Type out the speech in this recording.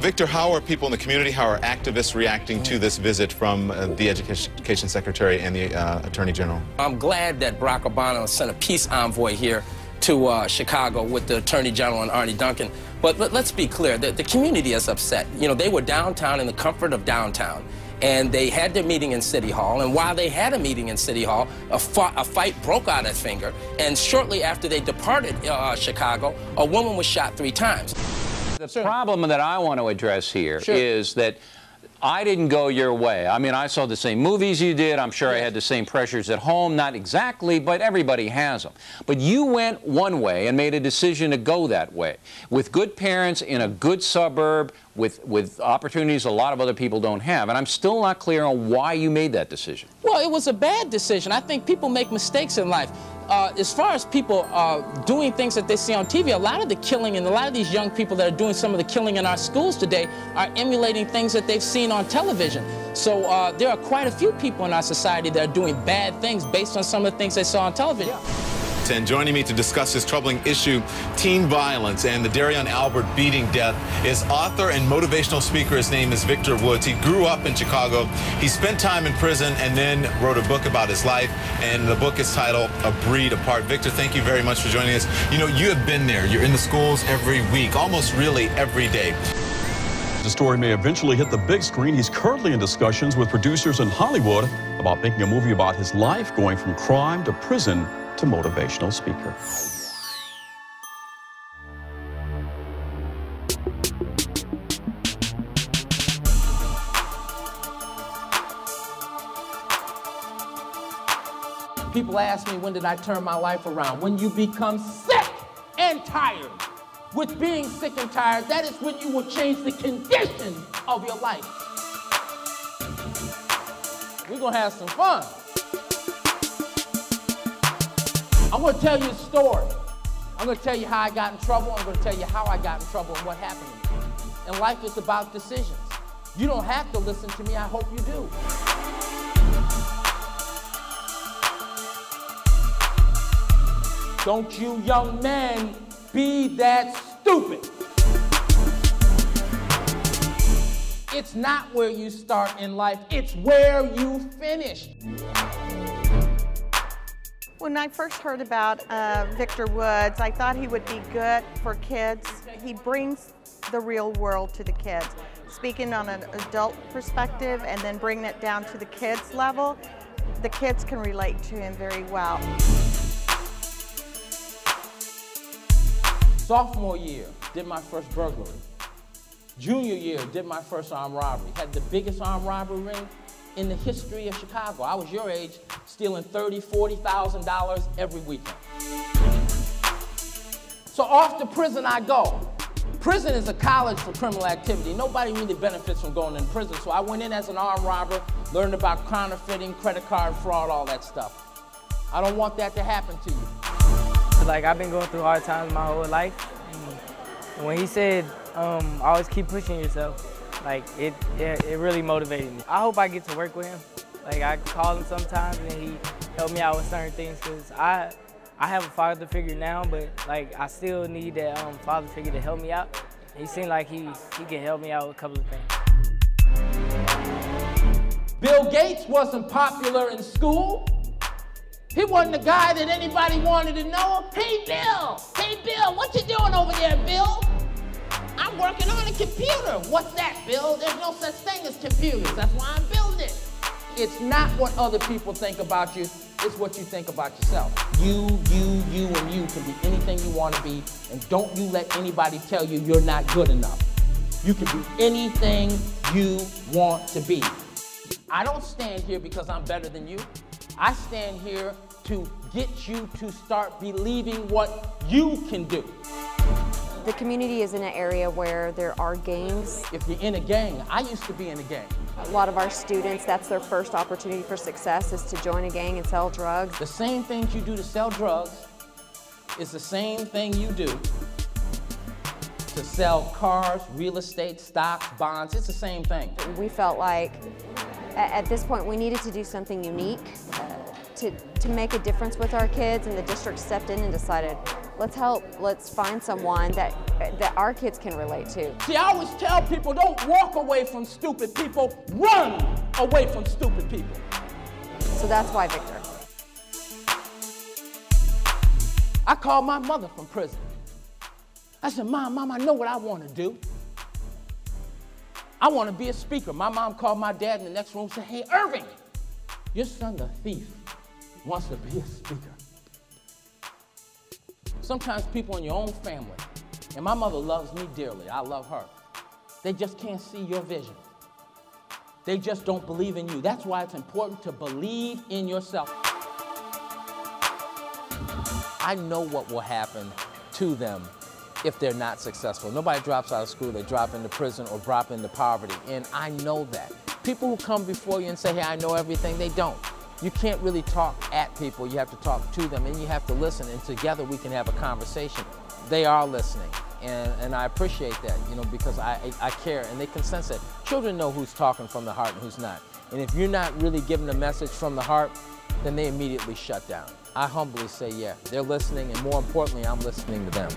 Victor, how are people in the community, how are activists reacting to this visit from the Education Secretary and the Attorney General? I'm glad that Barack Obama sent a peace envoy here to Chicago with the Attorney General and Arne Duncan. But let's be clear, the community is upset. You know, they were downtown in the comfort of downtown, and they had their meeting in City Hall, and while they had a meeting in City Hall, a fight broke out at Finger, and shortly after they departed Chicago, a woman was shot 3 times. The problem that I want to address here is that I didn't go your way. I mean, I saw the same movies you did. I'm sure I had the same pressures at home. Not exactly, but everybody has them. But you went one way and made a decision to go that way. With good parents in a good suburb, with opportunities a lot of other people don't have. And I'm still not clear on why you made that decision. Well, it was a bad decision. I think people make mistakes in life. As far as people doing things that they see on TV, a lot of the killing and a lot of these young people that are doing some of the killing in our schools today are emulating things that they've seen on television. So there are quite a few people in our society that are doing bad things based on some of the things they saw on television. And joining me to discuss this troubling issue, teen violence and the Darion Albert beating death, is author and motivational speaker. His name is Victor Woods. He grew up in Chicago. He spent time in prison and then wrote a book about his life, and the book is titled A Breed Apart. Victor, thank you very much for joining us. You know, you have been there. You're in the schools every week, almost really every day. The story may eventually hit the big screen. He's currently in discussions with producers in Hollywood about making a movie about his life, going from crime to prison to motivational speaker. People ask me, when did I turn my life around? When you become sick and tired. With being sick and tired, that is when you will change the condition of your life. We're gonna have some fun. I'm going to tell you a story. I'm going to tell you how I got in trouble. I'm going to tell you how I got in trouble and what happened to me. And life is about decisions. You don't have to listen to me. I hope you do. Don't you young men be that stupid. It's not where you start in life. It's where you finish. When I first heard about Victor Woods, I thought he would be good for kids. He brings the real world to the kids. Speaking on an adult perspective and then bringing it down to the kids level, the kids can relate to him very well. Sophomore year, did my first burglary. Junior year, did my first armed robbery. Had the biggest armed robbery ring in the history of Chicago. I was your age, stealing $30,000, $40,000 every weekend. So off to prison I go. Prison is a college for criminal activity. Nobody really benefits from going in prison. So I went in as an armed robber, learned about counterfeiting, credit card fraud, all that stuff. I don't want that to happen to you. Like, I've been going through hard times my whole life. And when he said, always keep pushing yourself, like, it really motivated me. I hope I get to work with him. Like, I call him sometimes and he helped me out with certain things, because I have a father figure now, but like, I still need that father figure to help me out. He seemed like he can help me out with a couple of things. Bill Gates wasn't popular in school. He wasn't the guy that anybody wanted to know. Hey, Bill, what you doing over there, Bill? I'm working on a computer. What's that, Bill? There's no such thing as computers. That's why I'm building it. It's not what other people think about you. It's what you think about yourself. You, and you can be anything you want to be, and don't you let anybody tell you you're not good enough. You can be anything you want to be. I don't stand here because I'm better than you. I stand here to get you to start believing what you can do. The community is in an area where there are gangs. If you're in a gang, I used to be in a gang. A lot of our students, that's their first opportunity for success, is to join a gang and sell drugs. The same things you do to sell drugs is the same thing you do to sell cars, real estate, stocks, bonds. It's the same thing. We felt like at this point we needed to do something unique to make a difference with our kids, and the district stepped in and decided, let's find someone that our kids can relate to. See, I always tell people, don't walk away from stupid people, run away from stupid people. So that's why Victor. I called my mother from prison. I said, Mom, I know what I want to do. I want to be a speaker. My mom called my dad in the next room and said, hey, Irving, your son's a thief, wants to be a speaker. Sometimes people in your own family, and my mother loves me dearly, I love her, they just can't see your vision. They just don't believe in you. That's why it's important to believe in yourself. I know what will happen to them if they're not successful. Nobody drops out of school, they drop into prison or drop into poverty, and I know that. People who come before you and say, hey, I know everything, they don't. You can't really talk at people, you have to talk to them, and you have to listen, and together we can have a conversation. They are listening, and I appreciate that, you know, because I care, and they can sense it. Children know who's talking from the heart and who's not. And if you're not really giving a message from the heart, then they immediately shut down. I humbly say, yeah, they're listening, and more importantly, I'm listening to them,